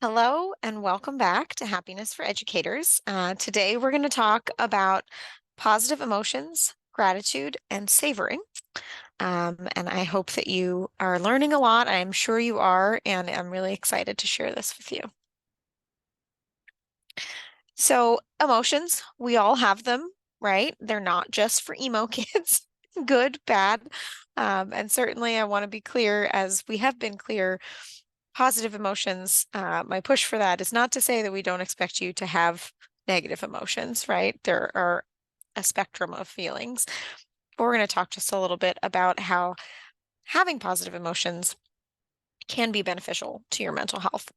Hello and welcome back to Happiness for Educators. Today we're going to talk about positive emotions, gratitude, and savoring. And I hope that you are learning a lot. I'm sure you are, and I'm really excited to share this with you. So, emotions, we all have them, right? They're not just for emo kids, good, bad. And certainly I want to be clear, as we have been clear, positive emotions, my push for that is not to say that we don't expect you to have negative emotions, right? There are a spectrum of feelings. But we're going to talk just a little bit about how having positive emotions can be beneficial to your mental health,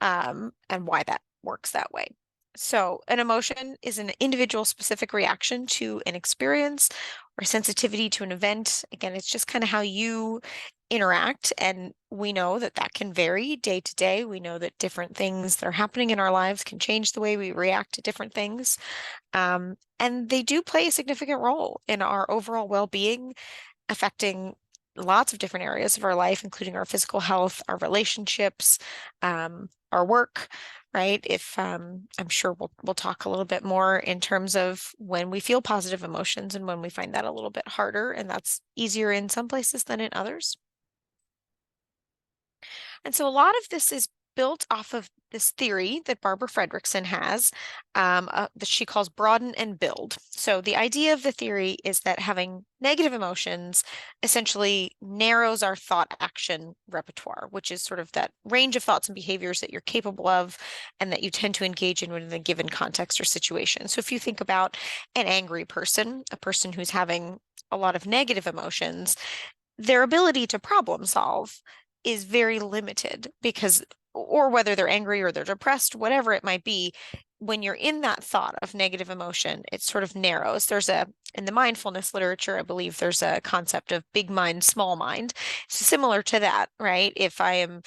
and why that works that way. So, an emotion is an individual specific reaction to an experience or sensitivity to an event. Again, it's just kind of how you interact. And we know that that can vary day to day. We know that different things that are happening in our lives can change the way we react to different things. And they do play a significant role in our overall well-being, affecting lots of different areas of our life, including our physical health, our relationships, our work, right? If I'm sure we'll talk a little bit more in terms of when we feel positive emotions and when we find that a little bit harder, and that's easier in some places than in others. And so a lot of this is built off of this theory that Barbara Fredrickson has, that she calls broaden and build. So the idea of the theory is that having negative emotions essentially narrows our thought action repertoire, which is sort of that range of thoughts and behaviors that you're capable of and that you tend to engage in within a given context or situation. So if you think about an angry person, a person who's having a lot of negative emotions, their ability to problem solve is very limited because, or whether they're angry or they're depressed, whatever it might be, when you're in that thought of negative emotion, it sort of narrows. In the mindfulness literature, I believe there's a concept of big mind, small mind. So similar to that, right? If I am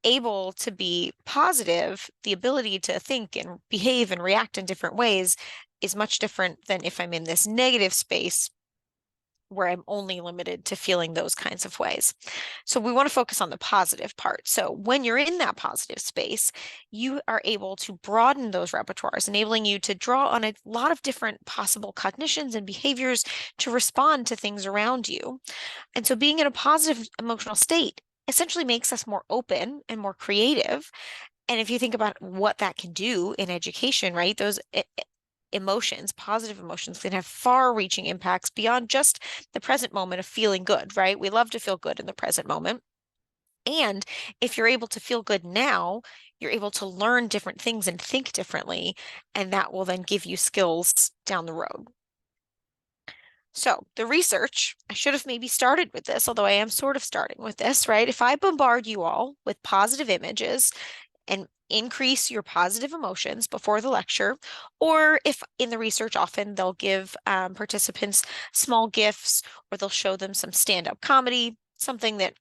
able to be positive, the ability to think and behave and react in different ways is much different than if I'm in this negative space where I'm only limited to feeling those kinds of ways. So we want to focus on the positive part. So when you're in that positive space, you are able to broaden those repertoires, enabling you to draw on a lot of different possible cognitions and behaviors to respond to things around you. And so being in a positive emotional state essentially makes us more open and more creative. And if you think about what that can do in education, right, those emotions, positive emotions, can have far-reaching impacts beyond just the present moment of feeling good, right? We love to feel good in the present moment. And if you're able to feel good now, you're able to learn different things and think differently, and that will then give you skills down the road. So the research, I should have maybe started with this, although I am sort of starting with this, right? If I bombard you all with positive images and increase your positive emotions before the lecture, or if in the research, often they'll give participants small gifts, or they'll show them some stand-up comedy, something that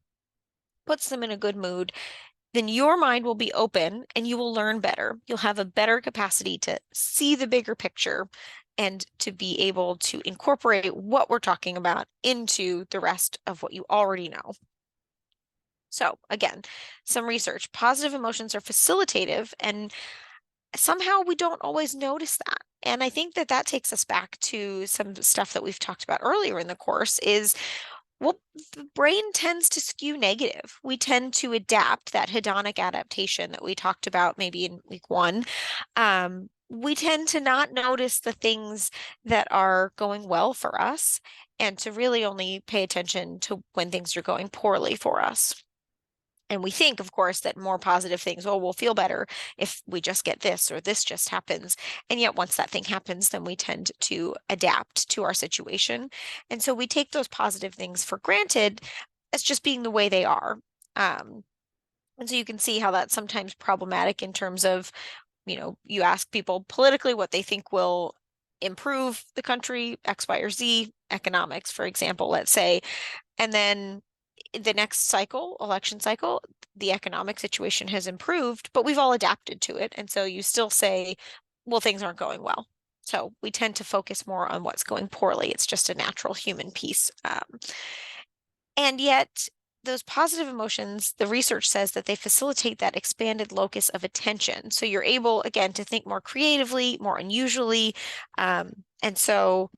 puts them in a good mood, then your mind will be open and you will learn better. You'll have a better capacity to see the bigger picture and to be able to incorporate what we're talking about into the rest of what you already know. So again, some research, positive emotions are facilitative, and somehow we don't always notice that. And I think that that takes us back to some stuff that we've talked about earlier in the course is, well, the brain tends to skew negative. We tend to adapt, that hedonic adaptation that we talked about maybe in week one. We tend to not notice the things that are going well for us and to really only pay attention to when things are going poorly for us. And we think, of course, that more positive things, oh, we'll feel better if we just get this or this just happens. And yet once that thing happens, then we tend to adapt to our situation. And so we take those positive things for granted as just being the way they are. And so you can see how that's sometimes problematic in terms of, you ask people politically what they think will improve the country, X, Y, or Z, economics, for example, let's say, and then the next cycle, election cycle, the economic situation has improved, but we've all adapted to it. And so you still say, well, things aren't going well. So we tend to focus more on what's going poorly. It's just a natural human piece. And yet those positive emotions, the research says that they facilitate that expanded locus of attention. So you're able, again, to think more creatively, more unusually. And so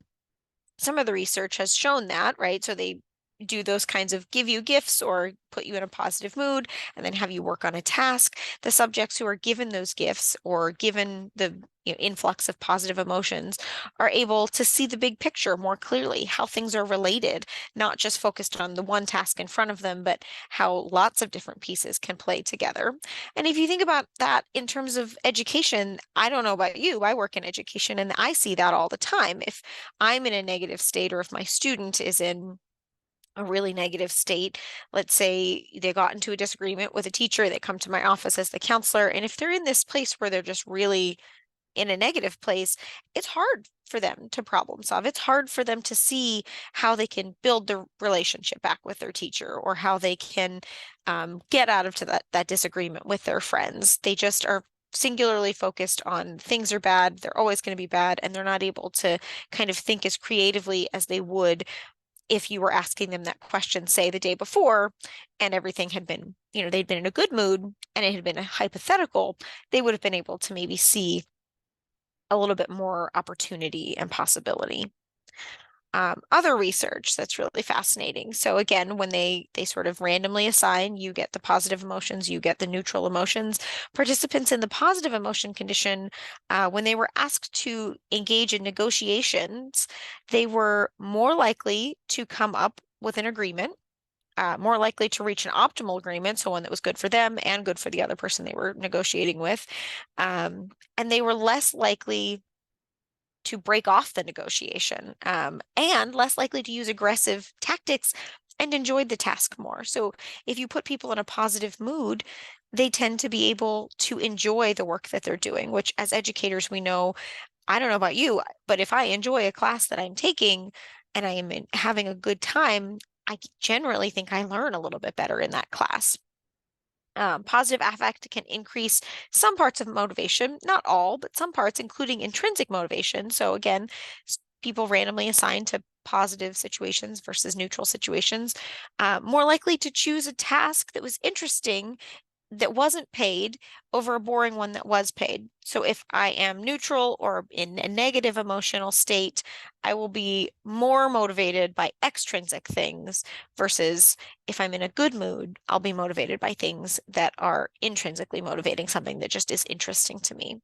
some of the research has shown that, right? So they do those kinds of give you gifts or put you in a positive mood and then have you work on a task. The subjects who are given those gifts or given the influx of positive emotions are able to see the big picture more clearly, how things are related, not just focused on the one task in front of them, but how lots of different pieces can play together. And if you think about that in terms of education, I don't know about you, I work in education and I see that all the time. If I'm in a negative state or if my student is in a really negative state, let's say they got into a disagreement with a teacher, they come to my office as the counselor, and if they're in this place where they're just really in a negative place, it's hard for them to problem solve. It's hard for them to see how they can build the relationship back with their teacher or how they can get out of that disagreement with their friends. They just are singularly focused on things are bad, they're always going to be bad, and they're not able to kind of think as creatively as they would if you were asking them that question, say the day before, and everything had been, they'd been in a good mood and it had been a hypothetical, they would have been able to maybe see a little bit more opportunity and possibility. Other research that's really fascinating. So again, when they sort of randomly assign, you get the positive emotions, you get the neutral emotions. Participants in the positive emotion condition, when they were asked to engage in negotiations, they were more likely to come up with an agreement, more likely to reach an optimal agreement, so one that was good for them and good for the other person they were negotiating with. And they were less likely to break off the negotiation, and less likely to use aggressive tactics and enjoyed the task more. So if you put people in a positive mood, they tend to be able to enjoy the work that they're doing, which as educators, we know, I don't know about you, but if I enjoy a class that I'm taking and I am having a good time, I generally think I learn a little bit better in that class. Positive affect can increase some parts of motivation, not all, but some parts, including intrinsic motivation. So again, people randomly assigned to positive situations versus neutral situations, more likely to choose a task that was interesting that wasn't paid over a boring one that was paid. So if I am neutral or in a negative emotional state, I will be more motivated by extrinsic things versus if I'm in a good mood, I'll be motivated by things that are intrinsically motivating, something that just is interesting to me.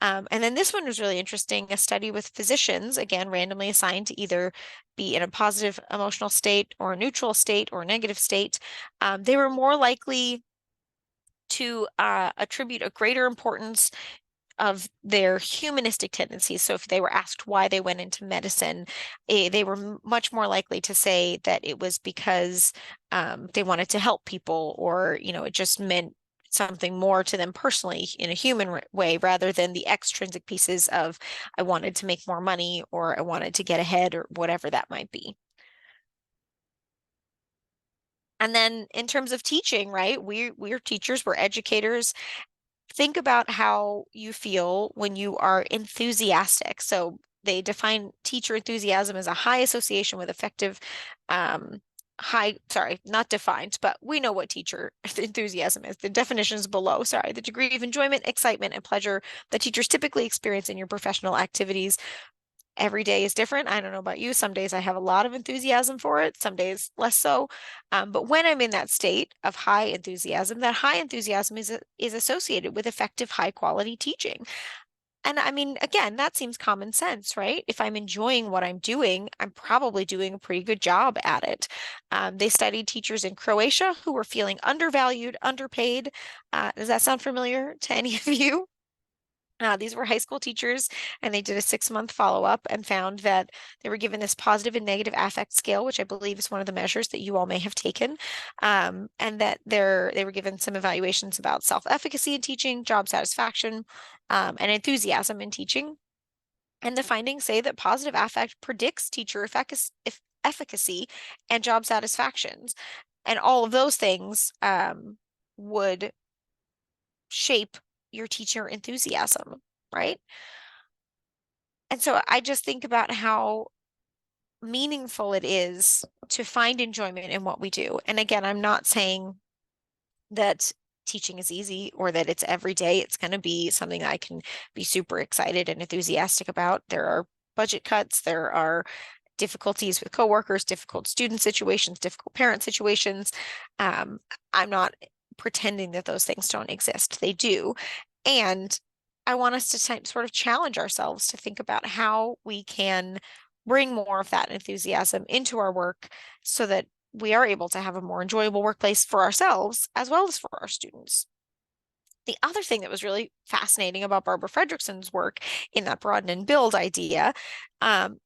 And then this one was really interesting, a study with physicians, again, randomly assigned to either be in a positive emotional state or a neutral state or a negative state. They were more likely to attribute a greater importance of their humanistic tendencies. So if they were asked why they went into medicine, they were much more likely to say that it was because they wanted to help people, or, it just meant something more to them personally in a human way rather than the extrinsic pieces of I wanted to make more money or I wanted to get ahead or whatever that might be. And then in terms of teaching, right? We're teachers, we're educators. Think about how you feel when you are enthusiastic. So they define teacher enthusiasm as a high association with effective, sorry, not defined, but we know what teacher enthusiasm is. The definition is below, sorry, the degree of enjoyment, excitement, and pleasure that teachers typically experience in your professional activities. Every day is different. I don't know about you. Some days I have a lot of enthusiasm for it, some days less so. But when I'm in that state of high enthusiasm, that high enthusiasm is associated with effective, high quality teaching. And I mean, again, that seems common sense, right? If I'm enjoying what I'm doing, I'm probably doing a pretty good job at it. They studied teachers in Croatia who were feeling undervalued, underpaid. Does that sound familiar to any of you? These were high school teachers, and they did a 6-month follow-up and found that they were given this positive and negative affect scale, which I believe is one of the measures that you all may have taken, and that they were given some evaluations about self-efficacy in teaching, job satisfaction, and enthusiasm in teaching. And the findings say that positive affect predicts teacher efficacy and job satisfactions, and all of those things would shape your teacher enthusiasm, right? And so I just think about how meaningful it is to find enjoyment in what we do. And again, I'm not saying that teaching is easy or that it's every day. It's going to be something I can be super excited and enthusiastic about. There are budget cuts, there are difficulties with coworkers, difficult student situations, difficult parent situations. Um, I'm not pretending that those things don't exist. They do. And I want us to sort of challenge ourselves to think about how we can bring more of that enthusiasm into our work so that we are able to have a more enjoyable workplace for ourselves as well as for our students. The other thing that was really fascinating about Barbara Fredrickson's work in that broaden and build idea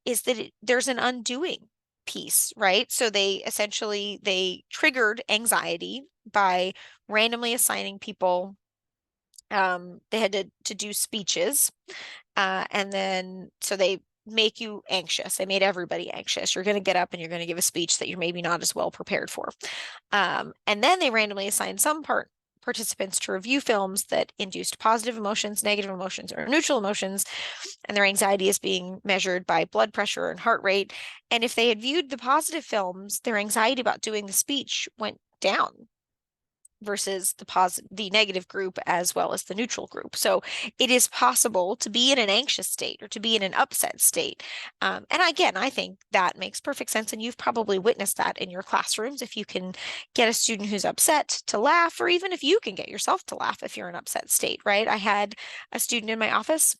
is that there's an undoing piece, right? So they triggered anxiety by randomly assigning people. They had to do speeches, and then so they make you anxious. They made everybody anxious. You're going to get up and you're going to give a speech that you're maybe not as well prepared for. And then they randomly assigned some participants to review films that induced positive emotions, negative emotions, or neutral emotions, and their anxiety is being measured by blood pressure and heart rate. And if they had viewed the positive films, their anxiety about doing the speech went down versus the negative group as well as the neutral group. So it is possible to be in an anxious state or to be in an upset state. And again, I think that makes perfect sense. And you've probably witnessed that in your classrooms. If you can get a student who's upset to laugh, or even if you can get yourself to laugh if you're in an upset state, right? I had a student in my office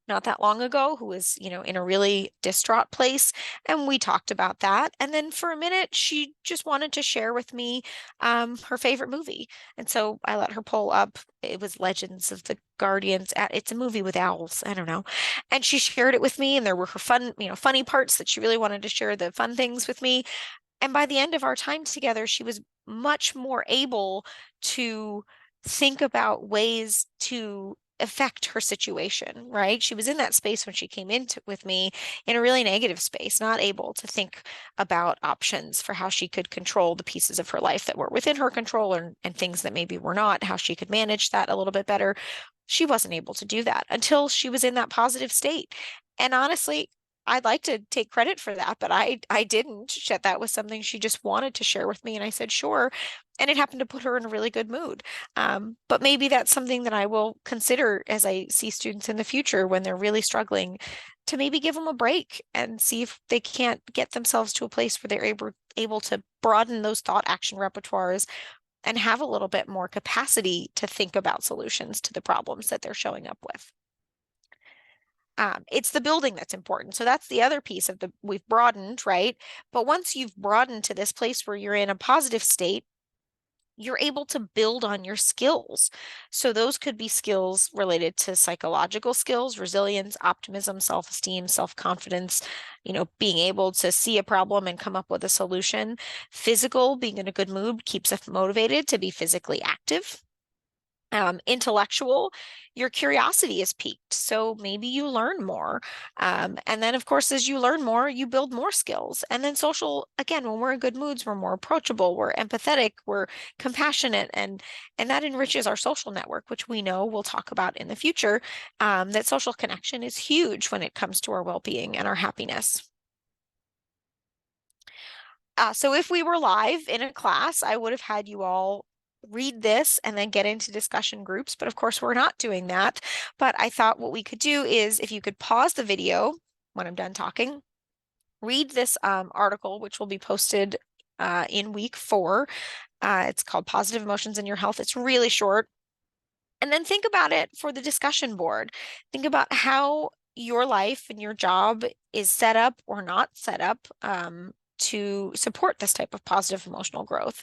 not that long ago who was, in a really distraught place. And we talked about that. And then for a minute, she just wanted to share with me her favorite movie. And so I let her pull up. It was Legends of the Guardians. It's a movie with owls. I don't know. And she shared it with me. And there were her fun, funny parts that she really wanted to share the fun things with me. And by the end of our time together, she was much more able to think about ways to affect her situation, right? She was in that space when she came into with me in a really negative space, not able to think about options for how she could control the pieces of her life that were within her control and things that maybe were not, how she could manage that a little bit better. She wasn't able to do that until she was in that positive state. And honestly, I'd like to take credit for that, but I didn't. That was something she just wanted to share with me, and I said sure, and it happened to put her in a really good mood. But maybe that's something that I will consider as I see students in the future when they're really struggling, to maybe give them a break and see if they can't get themselves to a place where they're able to broaden those thought action repertoires and have a little bit more capacity to think about solutions to the problems that they're showing up with. It's the building that's important. So that's the other piece of we've broadened, right? But once you've broadened to this place where you're in a positive state, you're able to build on your skills. So those could be skills related to psychological skills, resilience, optimism, self-esteem, self-confidence, being able to see a problem and come up with a solution. Physical, being in a good mood keeps us motivated to be physically active. Intellectual, your curiosity is piqued, so maybe you learn more. And then, of course, as you learn more, you build more skills. And then social, again, when we're in good moods, we're more approachable, we're empathetic, we're compassionate, and that enriches our social network, which we know we'll talk about in the future. That social connection is huge when it comes to our well-being and our happiness. So if we were live in a class, I would have had you all read this and then get into discussion groups. But of course, we're not doing that. But I thought what we could do is if you could pause the video when I'm done talking, read this article, which will be posted in week 4. It's called Positive Emotions in Your Health. It's really short. And then think about it for the discussion board. Think about how your life and your job is set up or not set up to support this type of positive emotional growth.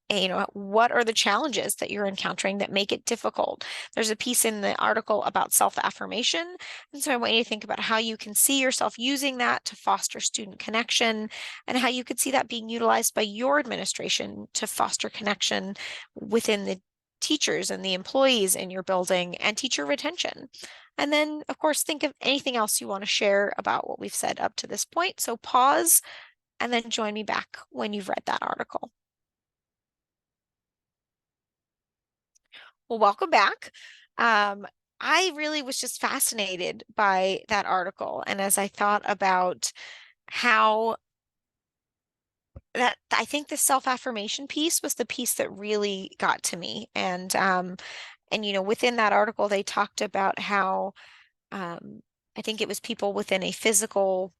And, what are the challenges that you're encountering that make it difficult? There's a piece in the article about self-affirmation. And so I want you to think about how you can see yourself using that to foster student connection and how you could see that being utilized by your administration to foster connection within the teachers and the employees in your building and teacher retention. And then, of course, think of anything else you want to share about what we've said up to this point. So pause and then join me back when you've read that article. Well, welcome back. I really was just fascinated by that article. And as I thought about how that I think the self-affirmation piece was the piece that really got to me. And within that article they talked about how um I think it was people within a physical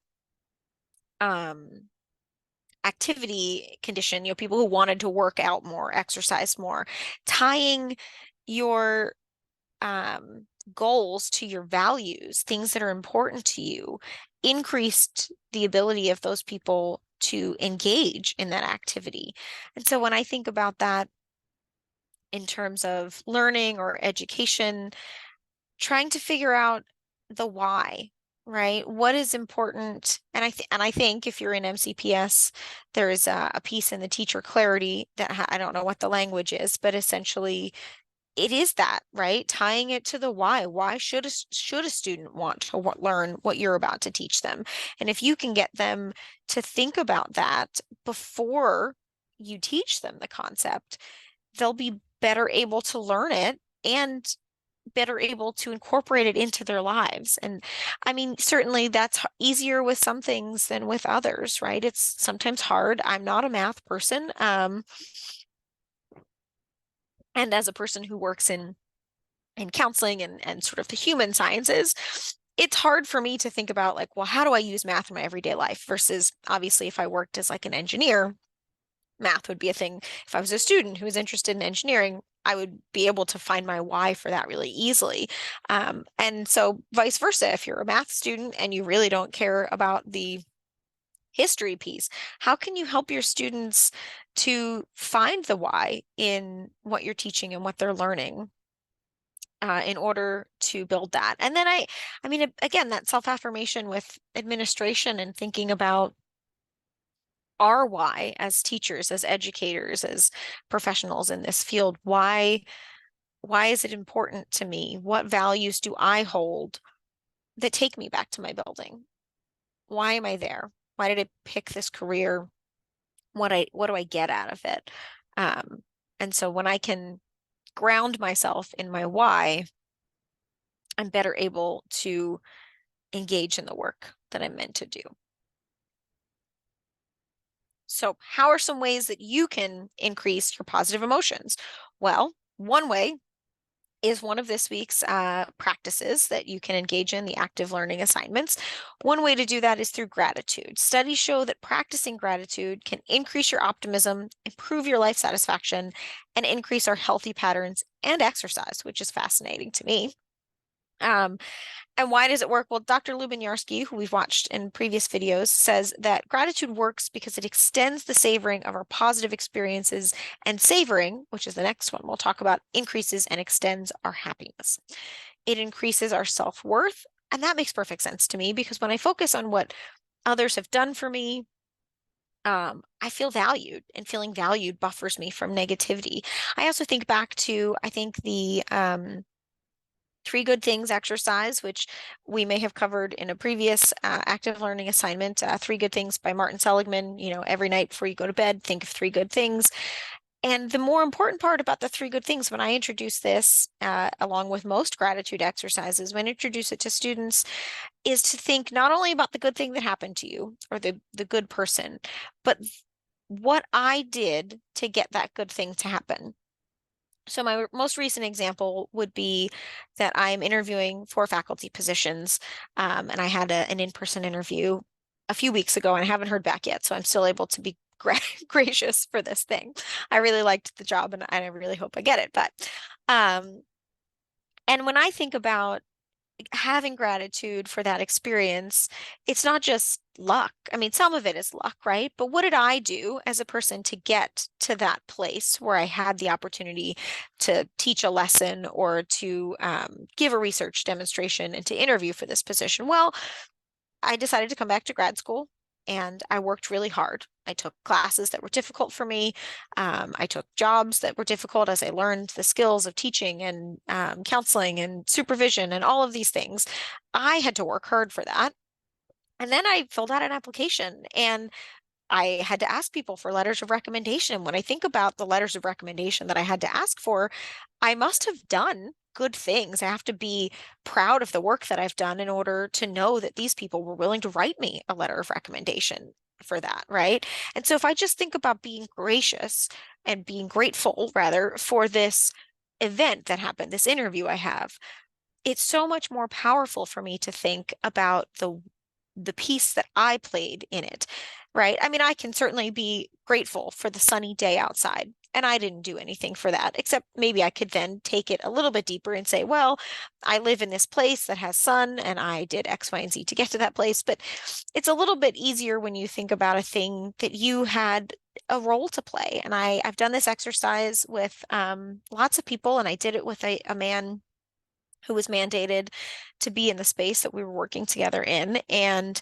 um activity condition, people who wanted to work out more, exercise more, tying your um, goals to your values, things that are important to you, increased the ability of those people to engage in that activity. And so when I think about that in terms of learning or education, trying to figure out the why, right? What is important? And I think if you're in MCPS, there is a piece in the teacher clarity that I don't know what the language is, but essentially it is that, right? Tying it to the why. Why should a student want to learn what you're about to teach them? And if you can get them to think about that before you teach them the concept, they'll be better able to learn it and better able to incorporate it into their lives. And I mean, certainly that's easier with some things than with others, right? It's sometimes hard. I'm not a math person. And as a person who works in counseling and sort of the human sciences, it's hard for me to think about like, well, how do I use math in my everyday life versus obviously if I worked as like an engineer, math would be a thing. If I was a student who was interested in engineering, I would be able to find my why for that really easily. And so vice versa, if you're a math student and you really don't care about the history piece, how can you help your students to find the why in what you're teaching and what they're learning? In order to build that. And then I mean, again, that self-affirmation with administration and thinking about our why as teachers, as educators, as professionals in this field. Why is it important to me? What values do I hold that take me back to my building? Why am I there? Why did I pick this career? What do I get out of it? Um, and so when I can ground myself in my why, I'm better able to engage in the work that I'm meant to do. So, how are some ways that you can increase your positive emotions? Well, one way is one of this week's practices that you can engage in, the active learning assignments. One way to do that is through gratitude. Studies show that practicing gratitude can increase your optimism, improve your life satisfaction, and increase our healthy patterns and exercise, which is fascinating to me. And why does it work? Well, Dr. Lubin-Yarsky, who we've watched in previous videos, says that gratitude works because it extends the savoring of our positive experiences, and savoring, which is the next one we'll talk about, increases and extends our happiness. It increases our self-worth, and that makes perfect sense to me because when I focus on what others have done for me, I feel valued, and feeling valued buffers me from negativity. I also think back to, I think the Three Good Things exercise, which we may have covered in a previous active learning assignment. Three Good Things by Martin Seligman. Every night before you go to bed, think of three good things. And the more important part about the three good things, when I introduce this, along with most gratitude exercises, when I introduce it to students, is to think not only about the good thing that happened to you or the good person, but what I did to get that good thing to happen. So my most recent example would be that I'm interviewing for faculty positions, and I had an in-person interview a few weeks ago, and I haven't heard back yet, so I'm still able to be gracious for this thing. I really liked the job, and I really hope I get it. But and when I think about having gratitude for that experience, it's not just luck. I mean, some of it is luck, right? But what did I do as a person to get to that place where I had the opportunity to teach a lesson or to give a research demonstration and to interview for this position? Well, I decided to come back to grad school and I worked really hard. I took classes that were difficult for me. I took jobs that were difficult as I learned the skills of teaching and counseling and supervision and all of these things. I had to work hard for that. And then I filled out an application and I had to ask people for letters of recommendation. When I think about the letters of recommendation that I had to ask for, I must have done good things. I have to be proud of the work that I've done in order to know that these people were willing to write me a letter of recommendation for that, right? And so if I just think about being gracious and being grateful, rather, for this event that happened, this interview I have, it's so much more powerful for me to think about the piece that I played in it, right? I mean, I can certainly be grateful for the sunny day outside, and I didn't do anything for that, except maybe I could then take it a little bit deeper and say, well, I live in this place that has sun, and I did X, Y, and Z to get to that place. But it's a little bit easier when you think about a thing that you had a role to play. And I've done this exercise with lots of people, and I did it with a man who was mandated to be in the space that we were working together in. And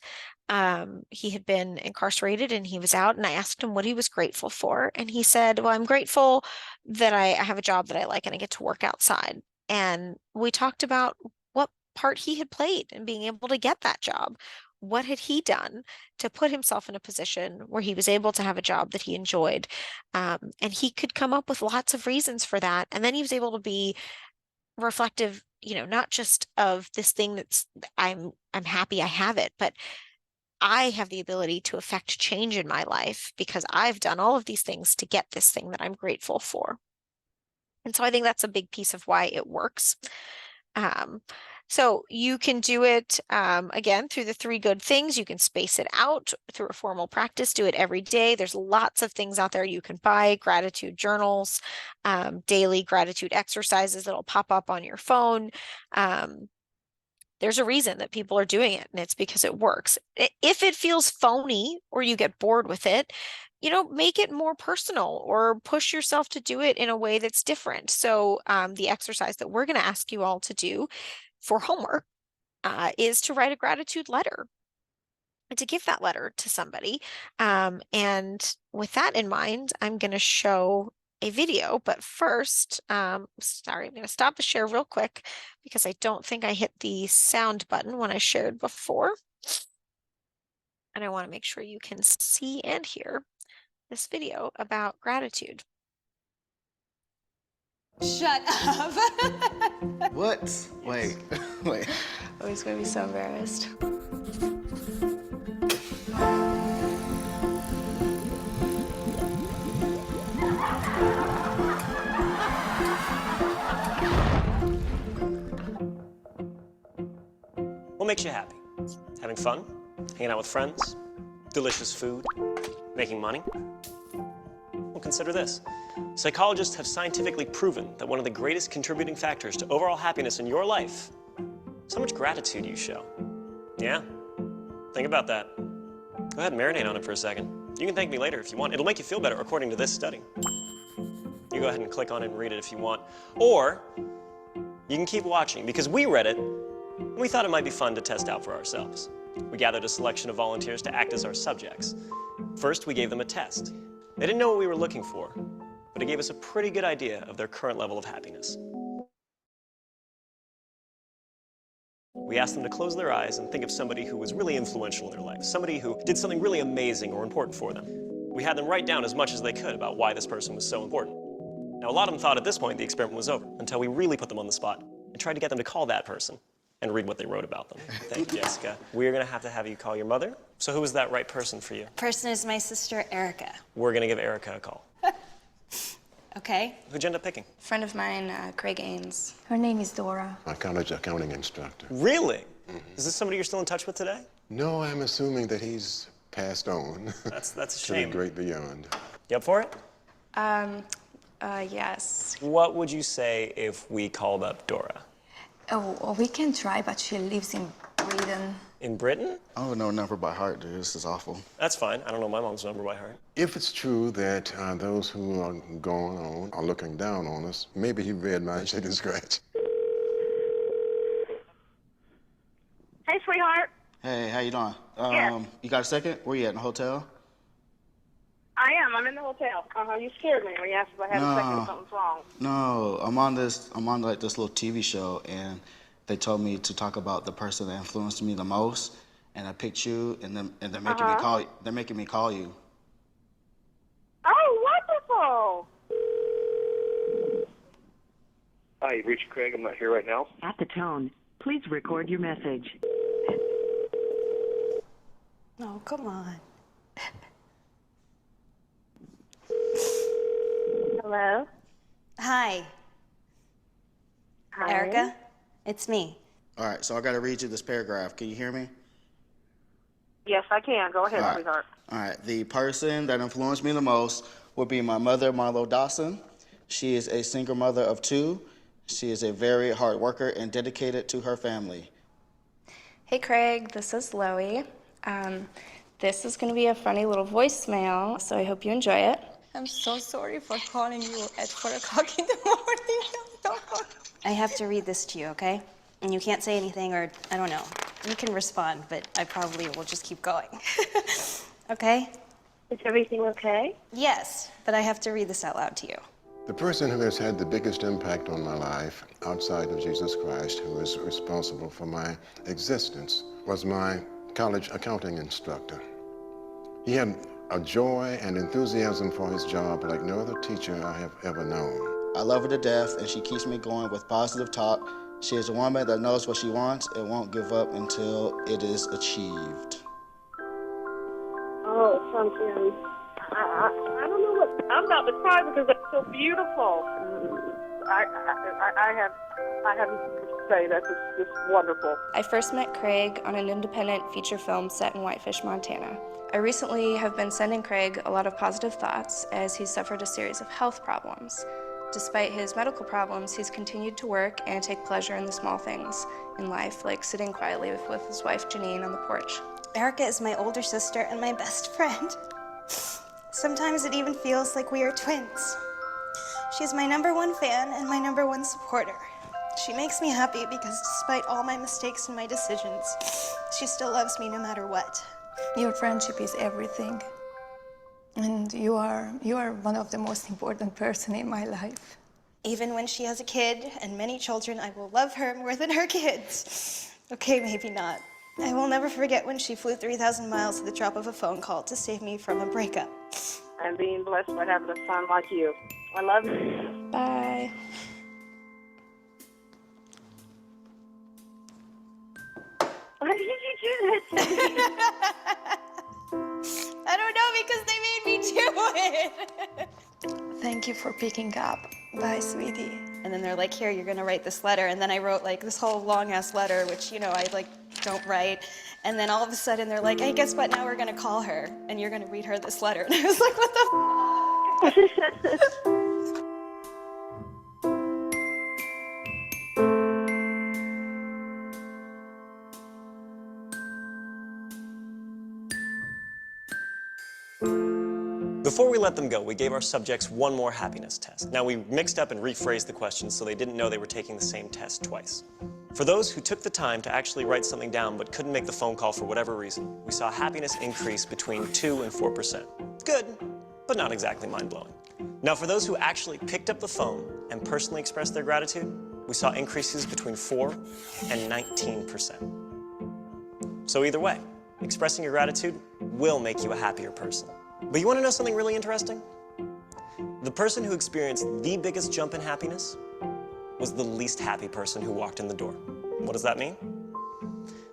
he had been incarcerated and he was out. And I asked him what he was grateful for. And he said, well, I'm grateful that I have a job that I like and I get to work outside. And we talked about what part he had played in being able to get that job. What had he done to put himself in a position where he was able to have a job that he enjoyed? And he could come up with lots of reasons for that. And then he was able to be reflective, not just of this thing that's I'm happy I have it, but I have the ability to affect change in my life because I've done all of these things to get this thing that I'm grateful for. And so I think that's a big piece of why it works. So you can do it again through the 3 good things. You can space it out through a formal practice, do it every day. There's lots of things out there you can buy, gratitude journals, daily gratitude exercises that'll pop up on your phone. There's a reason that people are doing it, and it's because it works. If it feels phony or you get bored with it, make it more personal or push yourself to do it in a way that's different. So the exercise that we're going to ask you all to do for homework is to write a gratitude letter and to give that letter to somebody. And with that in mind, I'm going to show a video, but first, sorry, I'm going to stop the share real quick because I don't think I hit the sound button when I shared before. And I want to make sure you can see and hear this video about gratitude. Shut up. What? Wait, wait. Oh, he's gonna be so embarrassed. What makes you happy? Having fun? Hanging out with friends? Delicious food? Making money? Well, consider this. Psychologists have scientifically proven that one of the greatest contributing factors to overall happiness in your life is how much gratitude you show. Yeah? Think about that. Go ahead and marinate on it for a second. You can thank me later if you want. It'll make you feel better according to this study. You go ahead and click on it and read it if you want. Or you can keep watching because we read it and we thought it might be fun to test out for ourselves. We gathered a selection of volunteers to act as our subjects. First, we gave them a test. They didn't know what we were looking for, but it gave us a pretty good idea of their current level of happiness. We asked them to close their eyes and think of somebody who was really influential in their life, somebody who did something really amazing or important for them. We had them write down as much as they could about why this person was so important. Now, a lot of them thought at this point the experiment was over until we really put them on the spot and tried to get them to call that person and read what they wrote about them. Thank you, Jessica. We're gonna have you call your mother. So who is that right person for you? Person is my sister, Erica. We're gonna give Erica a call. Okay. Who'd you end up picking? Friend of mine, Craig Ains. Her name is Dora. My college accounting instructor. Really? Is this somebody you're still in touch with today? No, I'm assuming that he's passed on. That's a to shame. the great beyond. You up for it? Yes. What would you say if we called up Dora? Oh, well, we can try, but she lives in Broaden. In Britain? I don't know number by heart, dude. This is awful. That's fine. I don't know my mom's number by heart. If it's true that those who are going on are looking down on us, maybe he read my chicken scratch. Hey, sweetheart. Hey, how you doing? Yeah. You got a second? Where you at, in the hotel? I am. I'm in the hotel. You scared me when you asked if I had a second if something's wrong. No, I'm on like this little TV show, and they told me to talk about the person that influenced me the most, and I picked you, and they're making me call. They're making me call you. Oh, wonderful. Hi, you've reached Craig. I'm not here right now. At the tone, please record your message. Oh, come on. Hello? Hi, Hi. Erica. It's me. All right, so I got to read you this paragraph. Can you hear me? Yes, I can. Go ahead, All right. sweetheart. All right. The person that influenced me the most would be my mother, Marlo Dawson. She is a single mother of 2. She is a very hard worker and dedicated to her family. Hey, Craig. This is Loie. This is going to be a funny little voicemail, so I hope you enjoy it. I'm so sorry for calling you at 4 o'clock in the morning. I have to read this to you, okay? And you can't say anything, or I don't know. You can respond, but I probably will just keep going. Okay? Is everything okay? Yes, but I have to read this out loud to you. The person who has had the biggest impact on my life outside of Jesus Christ, who is responsible for my existence, was my college accounting instructor. He had a joy and enthusiasm for his job like no other teacher I have ever known. I love her to death, and she keeps me going with positive talk. She is a woman that knows what she wants and won't give up until it is achieved. Oh, something. I don't know what. I'm about to cry because that's so beautiful. I have to say that's just wonderful. I first met Craig on an independent feature film set in Whitefish, Montana. I recently have been sending Craig a lot of positive thoughts as he's suffered a series of health problems. Despite his medical problems, he's continued to work and take pleasure in the small things in life, like sitting quietly with his wife Janine on the porch. Erica is my older sister and my best friend. Sometimes it even feels like we are twins. She's my #1 fan and my #1 supporter. She makes me happy because despite all my mistakes and my decisions, she still loves me no matter what. Your friendship is everything. And you are one of the most important person in my life. Even when she has a kid and many children, I will love her more than her kids. Okay, maybe not. I will never forget when she flew 3,000 miles at the drop of a phone call to save me from a breakup. And being blessed by having a son like you. I love you. Bye. Why did you do that to me? I don't know because they made me do it. Thank you for picking up. Bye, sweetie. And then they're like, here, you're gonna write this letter. And then I wrote like this whole long ass letter, which, you know, I like don't write. And then all of a sudden they're like, hey, guess what? Now we're gonna call her and you're gonna read her this letter. And I was like, what the f? Before we let them go, we gave our subjects one more happiness test. Now, we mixed up and rephrased the questions so they didn't know they were taking the same test twice. For those who took the time to actually write something down but couldn't make the phone call for whatever reason, we saw happiness increase between 2 and 4%. Good, but not exactly mind-blowing. Now, for those who actually picked up the phone and personally expressed their gratitude, we saw increases between 4 and 19%. So either way, expressing your gratitude will make you a happier person. But you want to know something really interesting? The person who experienced the biggest jump in happiness was the least happy person who walked in the door. What does that mean?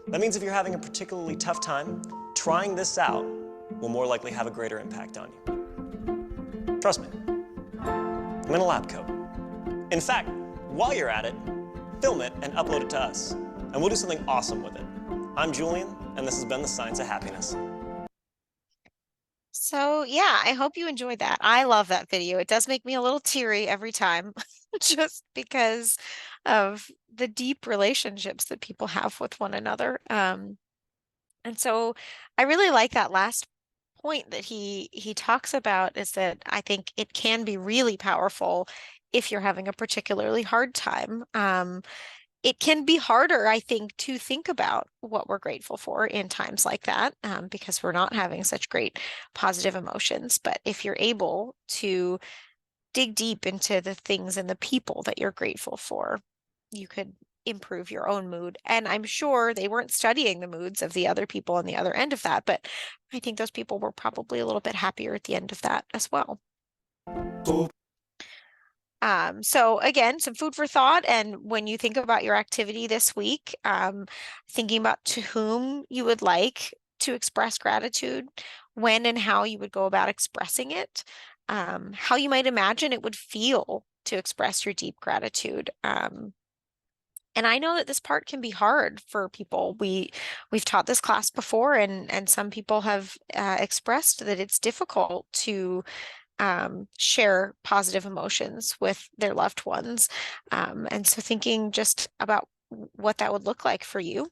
That means if you're having a particularly tough time, trying this out will more likely have a greater impact on you. Trust me, I'm in a lab coat. In fact, while you're at it, film it and upload it to us, and we'll do something awesome with it. I'm Julian, and this has been The Science of Happiness. So yeah, I hope you enjoyed that. I love that video. It does make me a little teary every time, just because of the deep relationships that people have with one another. And so I really like that last point that he talks about, is that I think it can be really powerful if you're having a particularly hard time. It can be harder, I think, to think about what we're grateful for in times like that, because we're not having such great positive emotions. But if you're able to dig deep into the things and the people that you're grateful for, you could improve your own mood. And I'm sure they weren't studying the moods of the other people on the other end of that, but I think those people were probably a little bit happier at the end of that as well. So again, some food for thought. And when you think about your activity this week, thinking about to whom you would like to express gratitude, when and how you would go about expressing it, how you might imagine it would feel to express your deep gratitude. And I know that this part can be hard for people. We've taught this class before, and some people have expressed that it's difficult to share positive emotions with their loved ones. And so thinking just about what that would look like for you.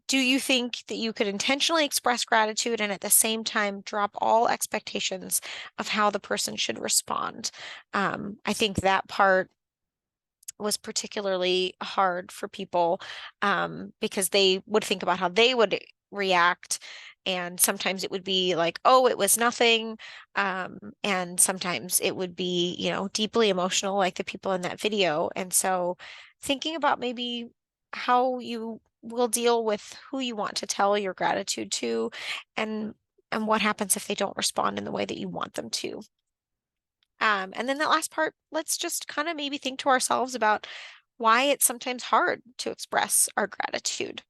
Do you think that you could intentionally express gratitude and at the same time drop all expectations of how the person should respond? I think that part was particularly hard for people because they would think about how they would react. And sometimes it would be like, oh, it was nothing. And sometimes it would be, deeply emotional, like the people in that video. And so thinking about maybe how you will deal with who you want to tell your gratitude to and what happens if they don't respond in the way that you want them to. And then that last part, let's just kind of maybe think to ourselves about why it's sometimes hard to express our gratitude.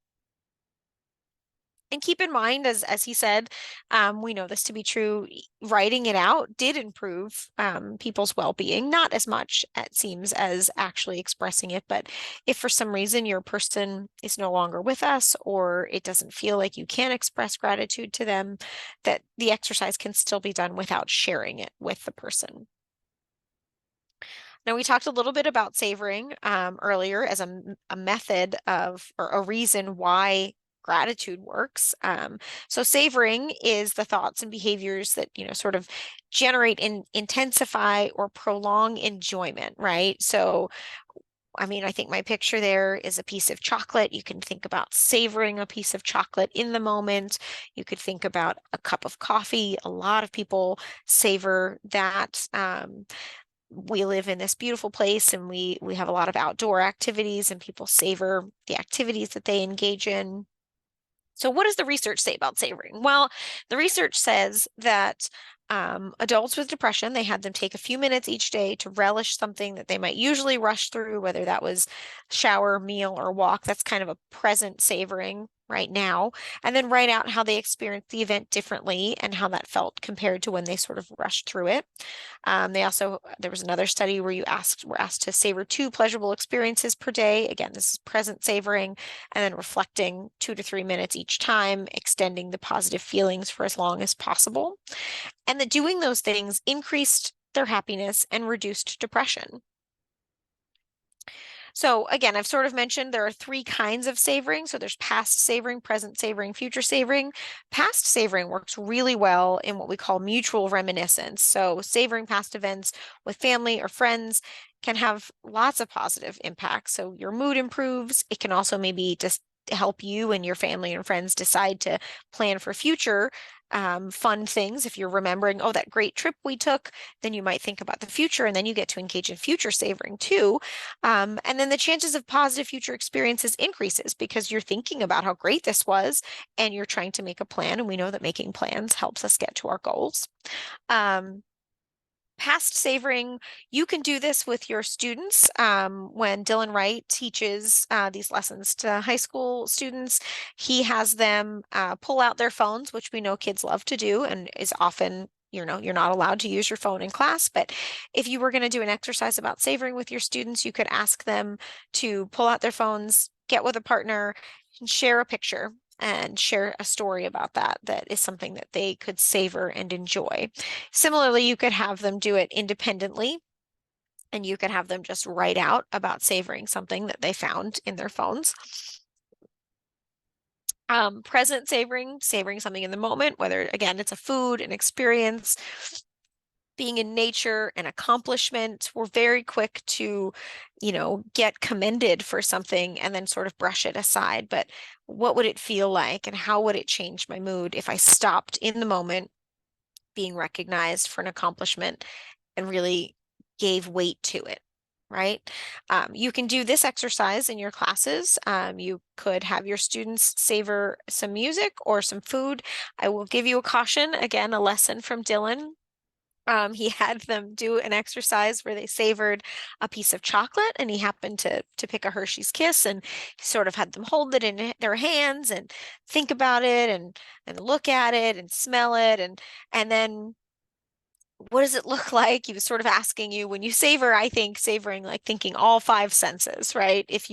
And keep in mind, as he said, we know this to be true, writing it out did improve people's well-being, not as much, it seems, as actually expressing it. But if for some reason your person is no longer with us, or it doesn't feel like you can express gratitude to them, that the exercise can still be done without sharing it with the person. Now, we talked a little bit about savoring earlier as a method of, or a reason why gratitude works. So savoring is the thoughts and behaviors that, sort of generate and intensify or prolong enjoyment, right? So, I mean, I think my picture there is a piece of chocolate. You can think about savoring a piece of chocolate in the moment. You could think about a cup of coffee. A lot of people savor that. We live in this beautiful place, and we have a lot of outdoor activities, and people savor the activities that they engage in. So what does the research say about savoring? Well, the research says that adults with depression, they had them take a few minutes each day to relish something that they might usually rush through, whether that was shower, meal, or walk. That's kind of a present savoring right now. And then write out how they experienced the event differently and how that felt compared to when they sort of rushed through it. There was another study where were asked to savor 2 pleasurable experiences per day. Again, this is present savoring, and then reflecting 2 to 3 minutes each time, extending the positive feelings for as long as possible. And that doing those things increased their happiness and reduced depression. So again, I've sort of mentioned there are 3 kinds of savoring. So there's past savoring, present savoring, future savoring. Past savoring works really well in what we call mutual reminiscence. So savoring past events with family or friends can have lots of positive impacts. So your mood improves. It can also maybe just help you and your family and friends decide to plan for future fun things. If you're remembering, oh, that great trip we took, then you might think about the future, and then you get to engage in future savoring too. And then the chances of positive future experiences increases because you're thinking about how great this was and you're trying to make a plan. And we know that making plans helps us get to our goals. Past savoring, you can do this with your students. When Dylan Wright teaches these lessons to high school students, he has them pull out their phones, which we know kids love to do and is often, you're not allowed to use your phone in class. But if you were going to do an exercise about savoring with your students, you could ask them to pull out their phones, get with a partner, and share a picture and share a story about that is something that they could savor and enjoy. Similarly, you could have them do it independently, and you could have them just write out about savoring something that they found in their phones. Present savoring something in the moment, whether, again, it's a food, an experience, being in nature, an accomplishment. We're very quick to, get commended for something and then sort of brush it aside. But what would it feel like, and how would it change my mood if I stopped in the moment being recognized for an accomplishment and really gave weight to it, right? You can do this exercise in your classes. You could have your students savor some music or some food. I will give you a caution, again, a lesson from Dylan. He had them do an exercise where they savored a piece of chocolate, and he happened to pick a Hershey's Kiss, and he sort of had them hold it in their hands and think about it and look at it and smell it, and then what does it look like? He was sort of asking you when you savor, I think savoring, like thinking all five senses, right? If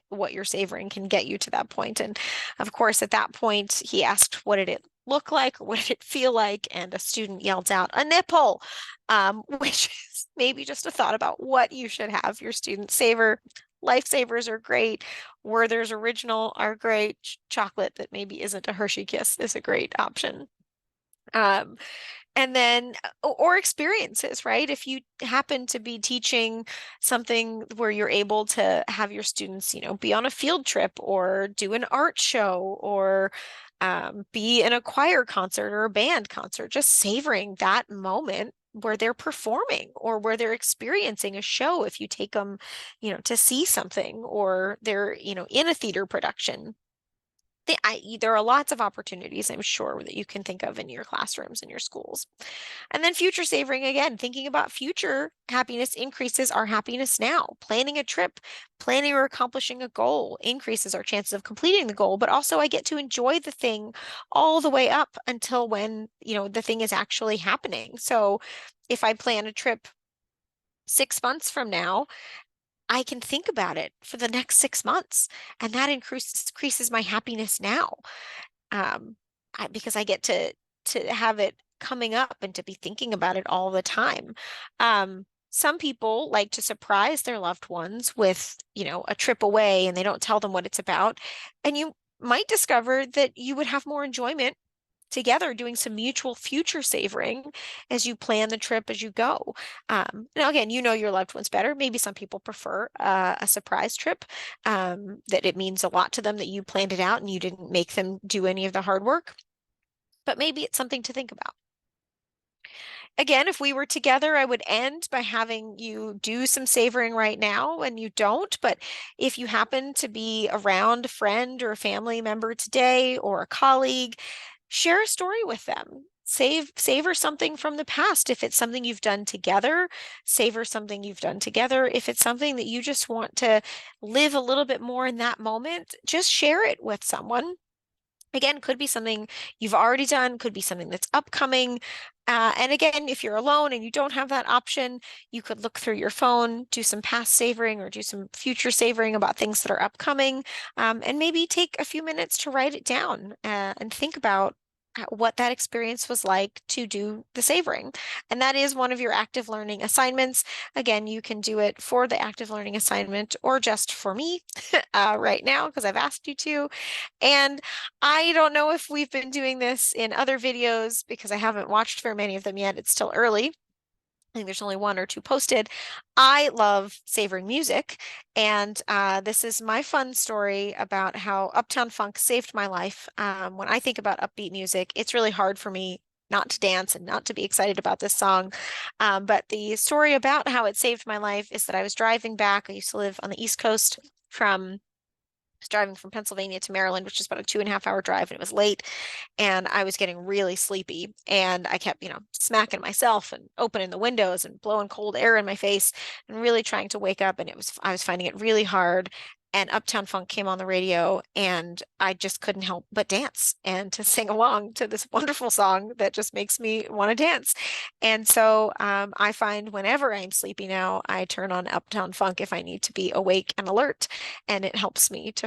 what you're savoring can get you to that point. And of course, at that point, he asked, what did it look like? Or what did it feel like? And a student yelled out, a nipple, which is maybe just a thought about what you should have your students savor. Lifesavers are great. Werther's Original are great. Chocolate that maybe isn't a Hershey Kiss is a great option. Um, and then, or experiences, right? If you happen to be teaching something where you're able to have your students, be on a field trip or do an art show or be in a choir concert or a band concert, just savoring that moment where they're performing or where they're experiencing a show. If you take them, to see something, or they're, in a theater production. There are lots of opportunities, I'm sure, that you can think of in your classrooms and your schools. And then future savoring, again, thinking about future happiness increases our happiness now. Planning a trip, planning or accomplishing a goal increases our chances of completing the goal, but also I get to enjoy the thing all the way up until when, the thing is actually happening. So if I plan a trip 6 months from now, I can think about it for the next 6 months, and that increases my happiness now, um, because I get to have it coming up and to be thinking about it all the time. Some people like to surprise their loved ones with, a trip away, and they don't tell them what it's about, and you might discover that you would have more enjoyment together doing some mutual future savoring as you plan the trip as you go. Now, again, your loved ones better. Maybe some people prefer a surprise trip, that it means a lot to them that you planned it out and you didn't make them do any of the hard work. But maybe it's something to think about. Again, if we were together, I would end by having you do some savoring right now, and you don't. But if you happen to be around a friend or a family member today or a colleague, share a story with them. Savor something from the past. If it's something you've done together, savor something you've done together. If it's something that you just want to live a little bit more in that moment, just share it with someone. Again, could be something you've already done, could be something that's upcoming. And again, if you're alone and you don't have that option, you could look through your phone, do some past savoring or do some future savoring about things that are upcoming, and maybe take a few minutes to write it down and think about what that experience was like to do the savoring. And that is one of your active learning assignments. Again, you can do it for the active learning assignment or just for me right now because I've asked you to. And I don't know if we've been doing this in other videos because I haven't watched very many of them yet. It's still early. I think there's only one or two posted. I love savoring music, and this is my fun story about how Uptown Funk saved my life. When I think about upbeat music, it's really hard for me not to dance and not to be excited about this song. But the story about how it saved my life is that I was driving back. I used to live on the East Coast from was driving from Pennsylvania to Maryland, which is about a 2.5 hour drive, and it was late, and I was getting really sleepy, and I kept, smacking myself and opening the windows and blowing cold air in my face and really trying to wake up. And I was finding it really hard. And Uptown Funk came on the radio, and I just couldn't help but dance and to sing along to this wonderful song that just makes me want to dance. And so I find whenever I'm sleepy now, I turn on Uptown Funk if I need to be awake and alert, and it helps me to